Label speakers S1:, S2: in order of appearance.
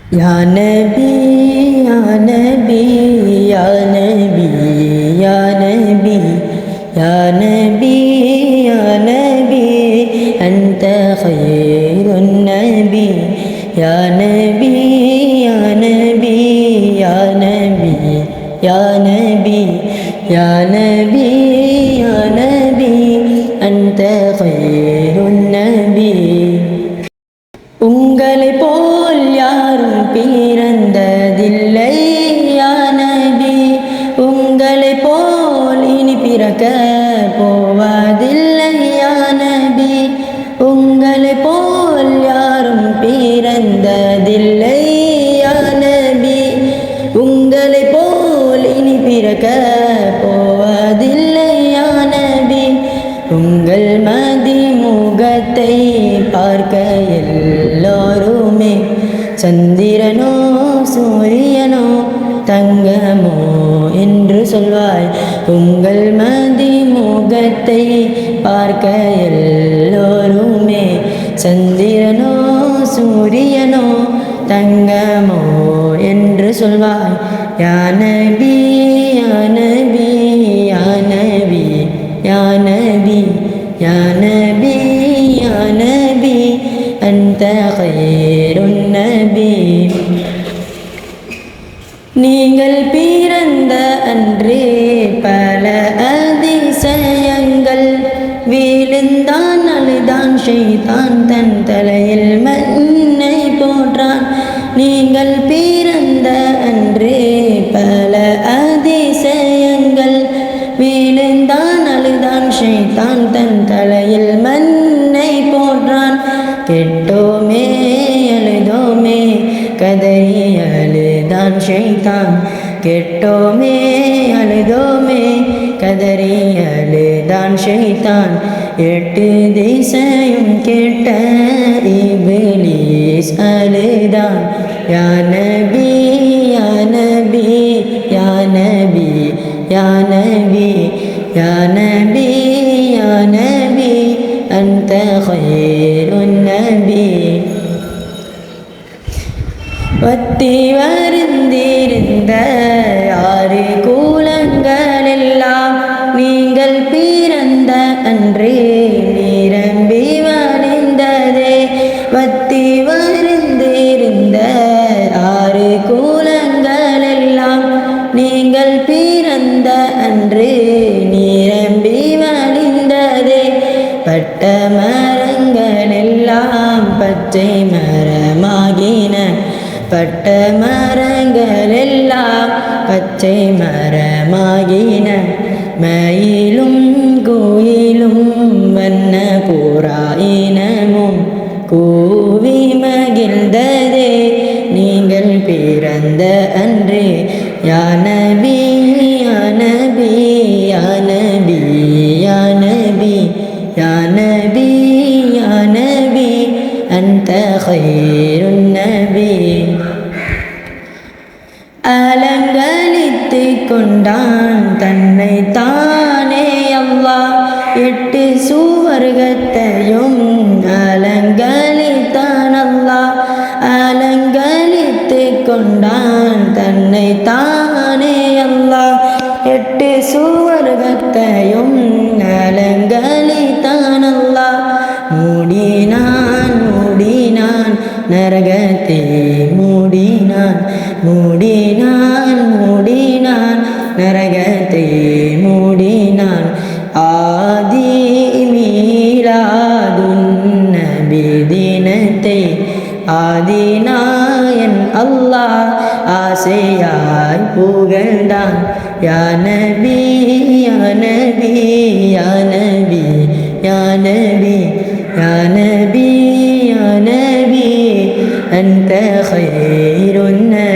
S1: يا نبي يا نبي يا نبي يا نبي يا نبي يا نبي أنت خير النبي يا نبي يا نبي يا نبي يا نبي يا نبي يا نبي أنت خير النبي உங்களை போல் யாரும் பிறந்ததில்லை யா நபி உங்களை போல் இனி பிறக்க போவதில்லை யா நபி உங்களை போல் யாரும் பிறந்ததில்லை யா நபி உங்களை போல் இனி பிறக்க போவதில்லை யா நபி உங்கள் மதிமுகத்தை பார்க்க எல்லோருமே சந்திரனோ சூரியனோ தங்கமோ என்று சொல்வாய் உங்கள் மதிமுகத்தை பார்க்க எல்லோருமே சந்திரனோ சூரியனோ தங்கமோ என்று சொல்வாய் யா நபி யா நபி யா நபி யா நபி யா நபி யா நபி أنت خير النبي நீங்கள் பிறந்த அன்றே பல அதிசயங்கள் விழுந்தான் அழுதான் ஷைத்தான் தன் தலையில் மண்ணை போன்றான் நீங்கள் பிறந்த அன்றே பல அதிசயங்கள் விழுந்தான் அழுதான் ஷைத்தான் தன் தலையில் மண்ணை போன்றான் கெட்டோமே அழுதோமே கதறி அழுதான் ஷைத்தான் கெட்டோமே அழுதோமே கதறி அழுதான் ஷைத்தான் எட்டு திசையும் கேட்ட இப்லீஸ் அழுதான் யா நபி யா நபி யா நபி யா நபி யா நபி யா நபி أنت خير النبي வத்தி வருந்திருந்த ஆறு கூலங்களெல்லாம் நீங்கள் பிறந்த அன்றே நிரம்பி வழிந்ததே வத்தி வருந்திருந்த ஆறு கூலங்களெல்லாம் நீங்கள் பிறந்த அன்றே நிரம்பி வழிந்ததே பட்ட மரங்கள் எல்லாம் பச்சை மரமாகின பட்ட மரங்கள் எல்லாம் பச்சை மரமாகின மயிலும் கோயிலும் வண்ண புறாயினமும் கூவி மகிழ்ந்ததே நீங்கள் பிறந்த அன்றே யா நபி யா நபி யா நபி யா நபி யா நபி யா நபி أنت خير النبي அலங்கழித்து கொண்டான் தன்னை தானே அல்லாஹ் எட்டு சுவர்க்கத்தையும் அலங்கழித்தான் அல்லாஹ் அலங்கழித்து கொண்டான் தன்னை தானே அல்லாஹ் எட்டு சுவர்க்கத்தையும் அலங்கழித்தான் அல்லாஹ் மூடினான் மூடினான் நரகத்தை மூடினான் மூடினான் மூடினான் நரகத்தை மூடினான் ஆதி மீலாதுன் நபி தினத்தை ஆதிநாயன் அல்லாஹ் ஆசையாய் புகழ்ந்தான் யா நபி யா நபி யா நபி யா நபி யா நபி யா நபி أنت خير الناس